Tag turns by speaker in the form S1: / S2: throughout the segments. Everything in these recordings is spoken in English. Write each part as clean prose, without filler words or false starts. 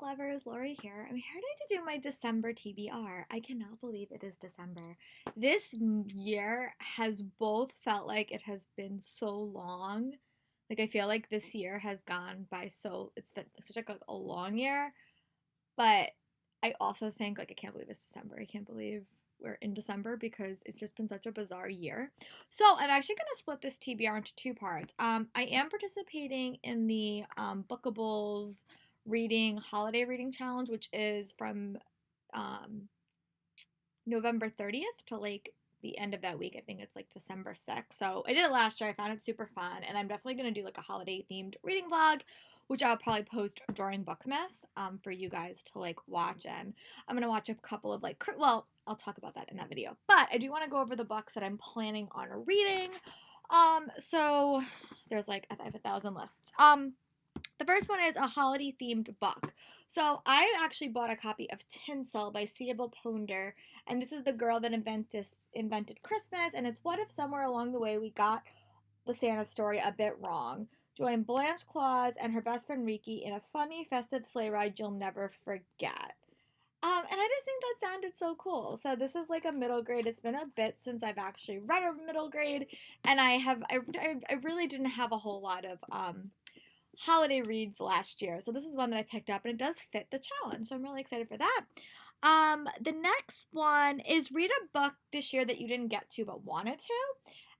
S1: lovers, Lori here. I'm here today to do my December TBR. I cannot believe it is December. This year has both felt like it has been so long. Like I feel like this year has gone by it's been such a long year. But I also think I can't believe it's December. I can't believe we're in December because it's just been such a bizarre year. So I'm actually going to split this TBR into two parts. I am participating in the Bookables holiday reading challenge, which is from November 30th to the end of that week. I think it's December 6th. So I did it last year. I found it super fun, and I'm definitely going to do a holiday themed reading vlog, which I'll probably post during Bookmas for you guys to watch. And I'm going to watch a couple of I'll talk about that in that video. But I do want to go over the books that I'm planning on reading. So there's I have 1,000 lists. The first one is a holiday themed book. So I actually bought a copy of Tinsel by Sybil Ponder, and this is the girl that invented Christmas, and it's what if somewhere along the way we got the Santa story a bit wrong. Join Blanche Claus and her best friend Riki in a funny, festive sleigh ride you'll never forget. And I just think that sounded so cool. So this is a middle grade. It's been a bit since I've actually read a middle grade, and I really didn't have a whole lot of holiday reads last year. So this is one that I picked up, and it does fit the challenge. So I'm really excited for that. The next one is read a book this year that you didn't get to but wanted to.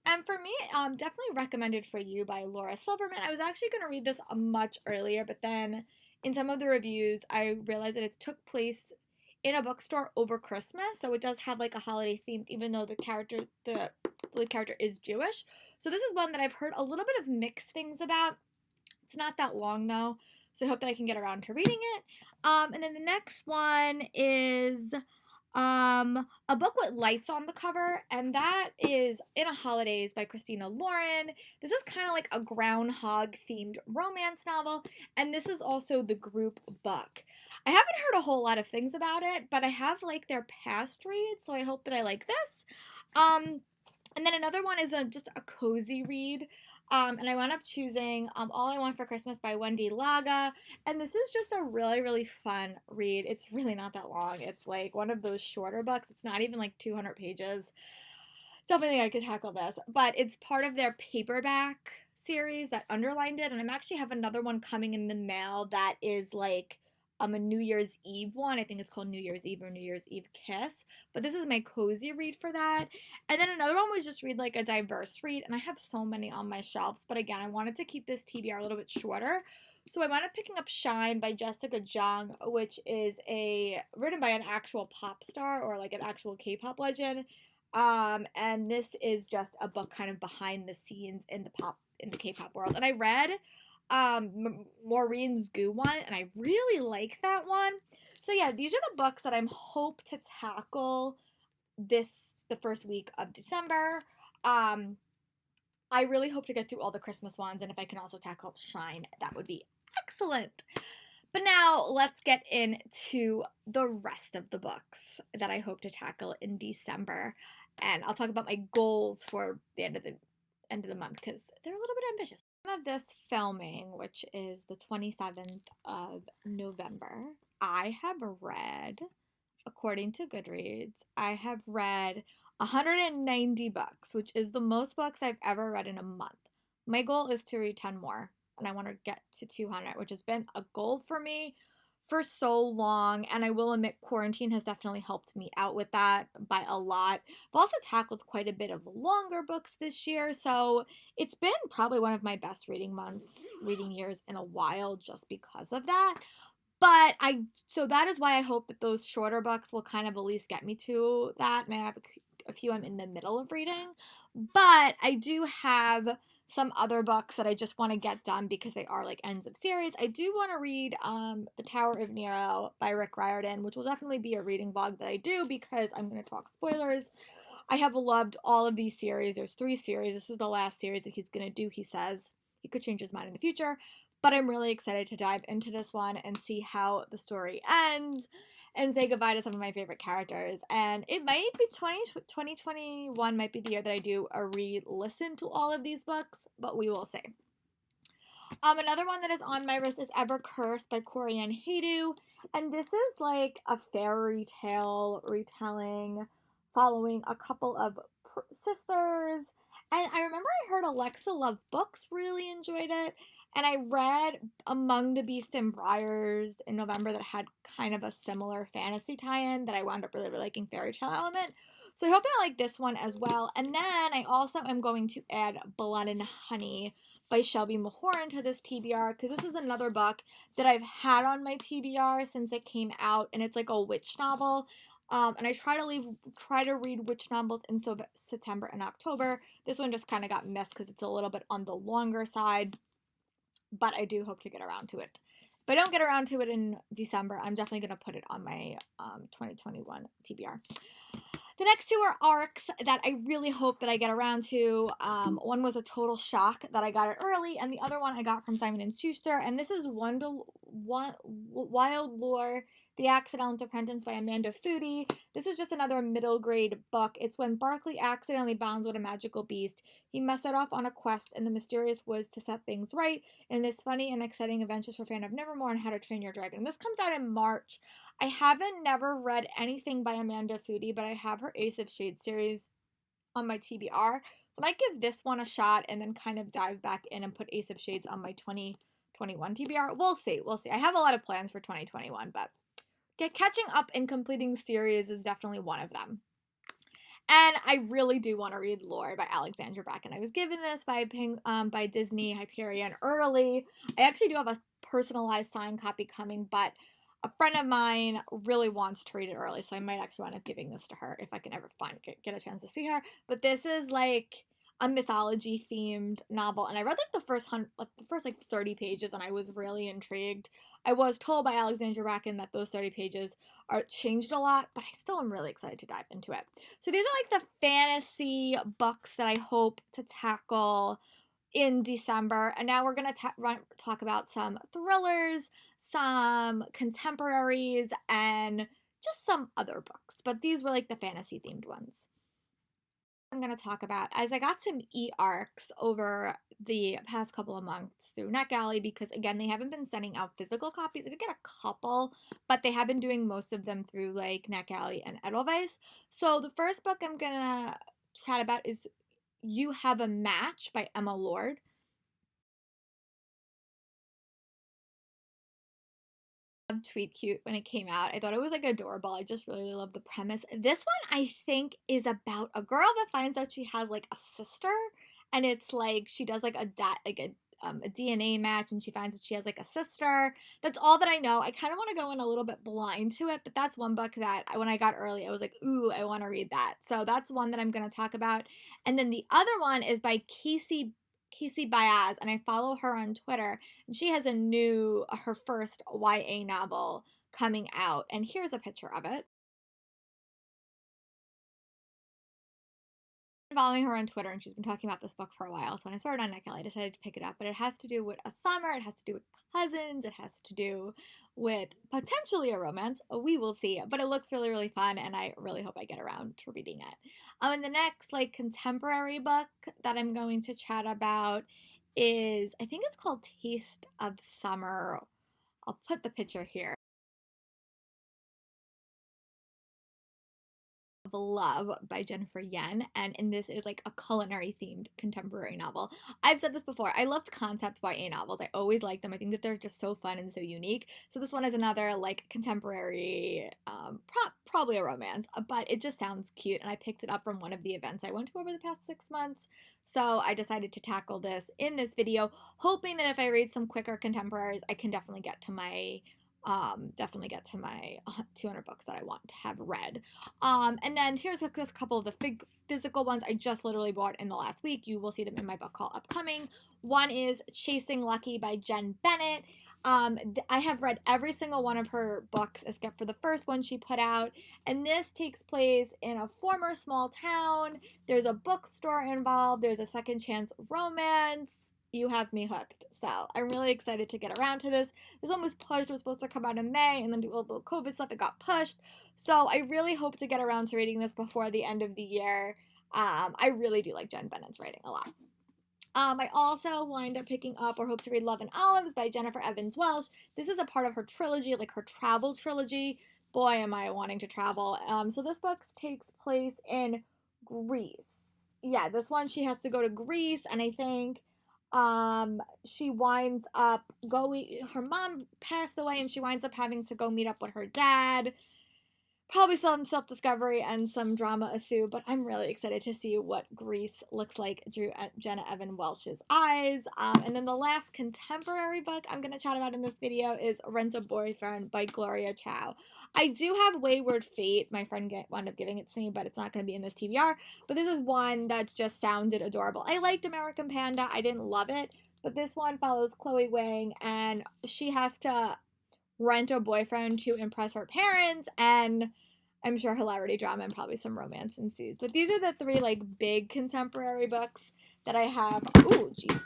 S1: And for me, definitely recommended for you by Laura Silverman. I was actually going to read this much earlier, but then in some of the reviews, I realized that it took place in a bookstore over Christmas. So it does have a holiday theme, even though the lead character is Jewish. So this is one that I've heard a little bit of mixed things about. It's not that long, though, so I hope that I can get around to reading it. And then the next one is a book with lights on the cover, and that is In a Holidays by Christina Lauren. This is kind of a groundhog-themed romance novel, and this is also the group book. I haven't heard a whole lot of things about it, but I have their past reads, so I hope that I like this. And then another one is just a cozy read. And I wound up choosing All I Want for Christmas by Wendy Laga. And this is just a really, really fun read. It's really not that long. It's one of those shorter books. It's not even 200 pages. Definitely think I could tackle this. But it's part of their paperback series that underlined it. And I'm actually have another one coming in the mail that is a New Year's Eve one. I think it's called New Year's Eve or New Year's Eve Kiss. But this is my cozy read for that. And then another one was just read a diverse read. And I have so many on my shelves. But again, I wanted to keep this TBR a little bit shorter. So I wound up picking up Shine by Jessica Jung, which is written by an actual pop star or an actual K-pop legend. And this is just a book kind of behind the scenes in the K-pop world. And I read Maureen's Goo one, and I really like that one. So yeah, these are the books that I'm hope to tackle the first week of December. I really hope to get through all the Christmas ones, and if I can also tackle Shine, that would be excellent. But now let's get into the rest of the books that I hope to tackle in December, and I'll talk about my goals for the end of the month because they're a little bit ambitious. Of this filming, which is the 27th of November, I have read, according to Goodreads, I have read 190 books, which is the most books I've ever read in a month. My goal is to read 10 more, and I want to get to 200, which has been a goal for me for so long, and I will admit quarantine has definitely helped me out with that by a lot. I've also tackled quite a bit of longer books this year, so it's been probably one of my best reading years in a while just because of that. But so that is why I hope that those shorter books will kind of at least get me to that, and I have a few I'm in the middle of reading. But I do have some other books that I just want to get done because they are ends of series. I do want to read The Tower of Nero by Riordan, which will definitely be a reading vlog that I do because I'm going to talk spoilers. I have loved all of these series. There's 3 series. This is the last series that he's going to do, he says. He could change his mind in the future. But I'm really excited to dive into this one and see how the story ends and say goodbye to some of my favorite characters. And it might be 2021 might be the year that I do a re-listen to all of these books, but we will see. Another one that is on my list is Ever Cursed by Corianne Haydu. And this is like a fairy tale retelling following a couple of sisters. And I remember I heard Alexa Love Books really enjoyed it. And I read Among the Beasts and Briars in November that had kind of a similar fantasy tie-in that I wound up really liking fairy tale element. So I hope I like this one as well. And then I also am going to add Blood and Honey by Shelby Mchorn to this TBR because this is another book that I've had on my TBR since it came out, and it's like a witch novel. And I try to read witch novels in September and October. This one just kind of got missed because it's a little bit on the longer side, but I do hope to get around to it. If I don't get around to it in December, I'm definitely going to put it on my 2021 TBR. The next two are arcs that I really hope that I get around to. One was a total shock that I got it early, and the other one I got from Simon & Schuster, and this is Wild Lore, The Accidental Apprentice by Amanda Foody. This is just another middle grade book. It's when Barkley accidentally bonds with a magical beast. He must set off on a quest in the mysterious woods to set things right, and this funny and exciting adventures for fan of Nevermore and How to Train Your Dragon. This comes out in March. I haven't never read anything by Amanda Foody, but I have her Ace of Shades series on my TBR. So I might give this one a shot and then kind of dive back in and put Ace of Shades on my 2021 TBR. We'll see. I have a lot of plans for 2021, but catching up and completing series is definitely one of them. And I really do want to read Lore by Alexandra Bracken. I was given this by Disney Hyperion early. I actually do have a personalized signed copy coming, but a friend of mine really wants to read it early, so I might actually wind up giving this to her if I can ever get a chance to see her. But this is like a mythology themed novel, and I read like the first 30 pages, and I was really intrigued. I was told by Alexandra Bracken that those 30 pages are changed a lot, but I still am really excited to dive into it. So these are like the fantasy books that I hope to tackle in December. And now we're going to talk about some thrillers, some contemporaries, and just some other books. But these were like the fantasy themed ones. I'm going to talk about as I got some e-arcs over the past couple of months through NetGalley, because again, they haven't been sending out physical copies. I did get a couple, but they have been doing most of them through like NetGalley and Edelweiss. So the first book I'm going to chat about is You Have a Match by Emma Lord. Tweet cute when it came out. I thought it was like adorable. I just really love the premise. This one I think is about a girl that finds out she has like a sister, and it's like she does like a DNA match, and she finds that she has like a sister. That's all that I know. I kind of want to go in a little bit blind to it, but that's one book that when I got early, I was like, ooh, I want to read that. So that's one that I'm going to talk about. And then the other one is by Casey Baez, and I follow her on Twitter, and she has her first YA novel coming out, and here's a picture of it. I'm following her on Twitter, and she's been talking about this book for a while, so when I started on NetGalley, I decided to pick it up, but it has to do with a summer, it has to do with cousins, it has to do with potentially a romance. We will see, but it looks really, really fun, and I really hope I get around to reading it. And the next like contemporary book that I'm going to chat about is, I think it's called Taste of Summer. I'll put the picture here. Love by Jennifer Yen, and this is like a culinary themed contemporary novel. I've said this before, I loved concept YA novels. I always like them. I think that they're just so fun and so unique. So this one is another like contemporary, probably a romance, but it just sounds cute, and I picked it up from one of the events I went to over the past 6 months. So I decided to tackle this in this video, hoping that if I read some quicker contemporaries, I can definitely get to my 200 books that I want to have read. And then here's a couple of the physical ones I just literally bought in the last week. You will see them in my book haul upcoming. One is Chasing Lucky by Jen Bennett. I have read every single one of her books except for the first one she put out, and this takes place in a former small town. There's a bookstore involved. There's a second chance romance. You have me hooked. So I'm really excited to get around to this. This one was pushed. It was supposed to come out in May, and then do all the COVID stuff, it got pushed. So I really hope to get around to reading this before the end of the year. I really do like Jen Bennett's writing a lot. I also wind up picking up or hope to read Love and Olives by Jennifer Evans Welsh. This is a part of her trilogy, like her travel trilogy. Boy, am I wanting to travel. So this book takes place in Greece. Yeah, this one she has to go to Greece, and I think she winds up going, her mom passed away, and she winds up having to go meet up with her dad. Probably some self-discovery and some drama ensue, but I'm really excited to see what Greece looks like through Jenna Evan Welsh's eyes. And then the last contemporary book I'm going to chat about in this video is Rent a Boyfriend by Gloria Chow. I do have Wayward Fate. My friend wound up giving it to me, but it's not going to be in this TBR. But this is one that just sounded adorable. I liked American Panda. I didn't love it, but this one follows Chloe Wang, and she has to rent a boyfriend to impress her parents, and I'm sure hilarity, drama, and probably some romance ensues. But these are the three like big contemporary books that I have. Ooh, jeez.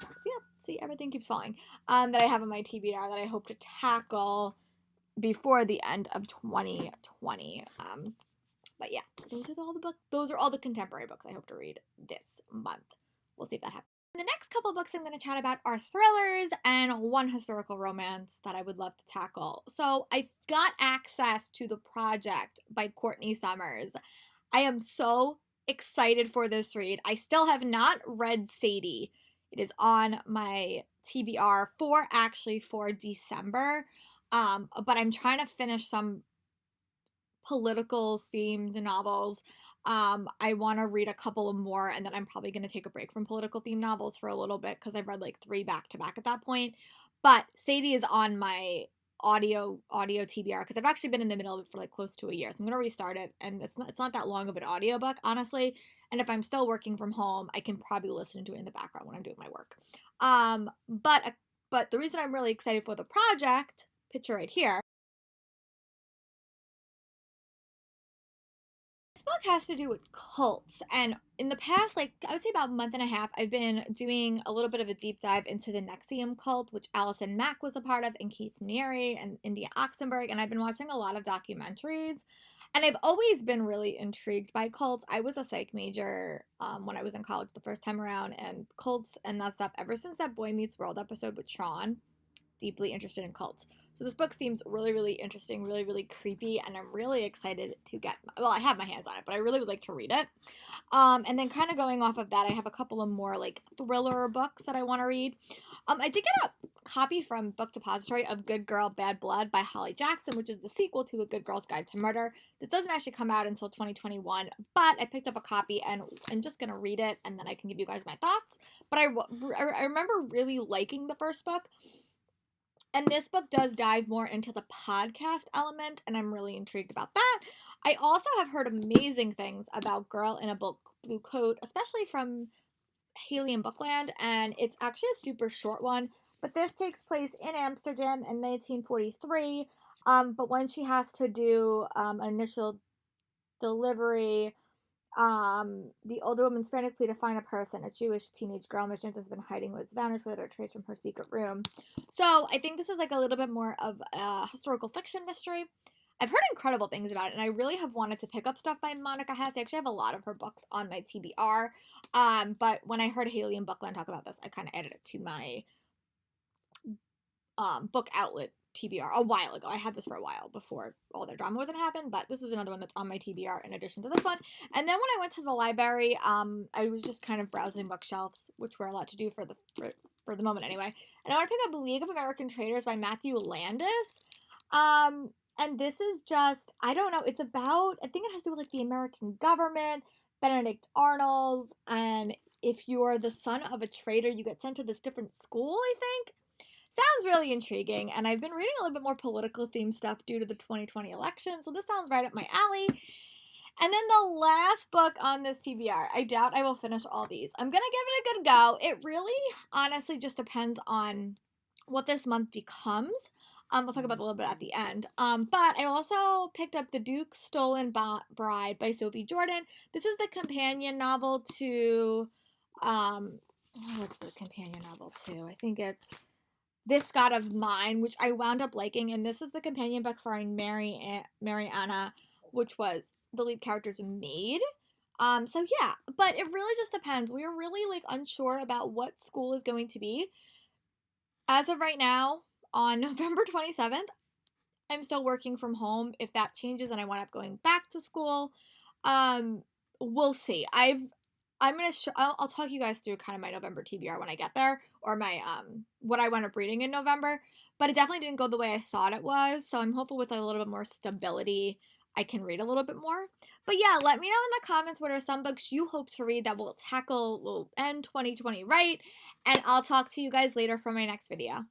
S1: See, everything keeps falling. That I have on my TBR that I hope to tackle before the end of 2020. But yeah, those are all the contemporary books I hope to read this month. We'll see if that happens. The next couple books I'm going to chat about are thrillers and one historical romance that I would love to tackle. So I got access to The Project by Courtney Summers. I am so excited for this read. I still have not read Sadie. It is on my TBR for December. But I'm trying to finish some political themed novels. I want to read a couple of more, and then I'm probably going to take a break from political themed novels for a little bit because I've read like 3 back to back at that point. But Sadie is on my audio TBR because I've actually been in the middle of it for like close to a year. So I'm going to restart it, and it's not that long of an audiobook, honestly. And if I'm still working from home, I can probably listen to it in the background when I'm doing my work. But the reason I'm really excited for The Project, picture right here, book has to do with cults, and in the past, like I would say about a month and a half, I've been doing a little bit of a deep dive into the NXIVM cult, which Allison Mack was a part of, and Keith Neary and India Oxenberg, and I've been watching a lot of documentaries, and I've always been really intrigued by cults. I was a psych major when I was in college the first time around, and cults and that stuff, ever since that Boy Meets World episode with Sean, deeply interested in cults. So this book seems really, really interesting, really, really creepy, and I'm really excited to I have my hands on it, but I really would like to read it. And then kind of going off of that, I have a couple of more like thriller books that I want to read. I did get a copy from Book Depository of Good Girl, Bad Blood by Holly Jackson, which is the sequel to A Good Girl's Guide to Murder. This doesn't actually come out until 2021, but I picked up a copy and I'm just going to read it, and then I can give you guys my thoughts. But I remember really liking the first book. And this book does dive more into the podcast element, and I'm really intrigued about that. I also have heard amazing things about Girl in a Blue Coat, especially from Haley and Bookland, and it's actually a super short one. But this takes place in Amsterdam in 1943. But when she has to do an initial delivery, the older woman's frantically to find a person, a Jewish teenage girl Mission has been hiding was vanished with her traced from her secret room. So I think this is like a little bit more of a historical fiction mystery. I've heard incredible things about it, and I really have wanted to pick up stuff by Monica Hess. I actually have a lot of her books on my TBR. But when I heard Haley and Bookland talk about this, I kind of added it to my book outlet TBR a while ago. I had this for a while before all their drama wasn't happen, but this is another one that's on my TBR in addition to this one. And then when I went to the library, I was just kind of browsing bookshelves, which we're allowed to do for the moment anyway. And I want to pick up A League of American Traitors by Matthew Landis. And this is just, I don't know, it's about, I think it has to do with like the American government, Benedict Arnold, and if you're the son of a traitor, you get sent to this different school, I think. Sounds really intriguing, and I've been reading a little bit more political themed stuff due to the 2020 election, so this sounds right up my alley. And then the last book on this TBR, I doubt I will finish all these. I'm going to give it a good go. It really, honestly, just depends on what this month becomes. We'll talk about it a little bit at the end. But I also picked up The Duke's Stolen Bride by Sophie Jordan. This is the companion novel to, what's the companion novel to? I think it's This God of Mine, which I wound up liking, and this is the companion book for Mariana, which was the lead character's maid. So yeah, but it really just depends. We are really like unsure about what school is going to be. As of right now, on November 27th, I'm still working from home. If that changes and I wind up going back to school, um, we'll see. I'll talk you guys through kind of my November TBR when I get there, or my what I wound up reading in November. But it definitely didn't go the way I thought it was. So I'm hopeful with a little bit more stability, I can read a little bit more. But yeah, let me know in the comments what are some books you hope to read that will end 2020 right. And I'll talk to you guys later for my next video.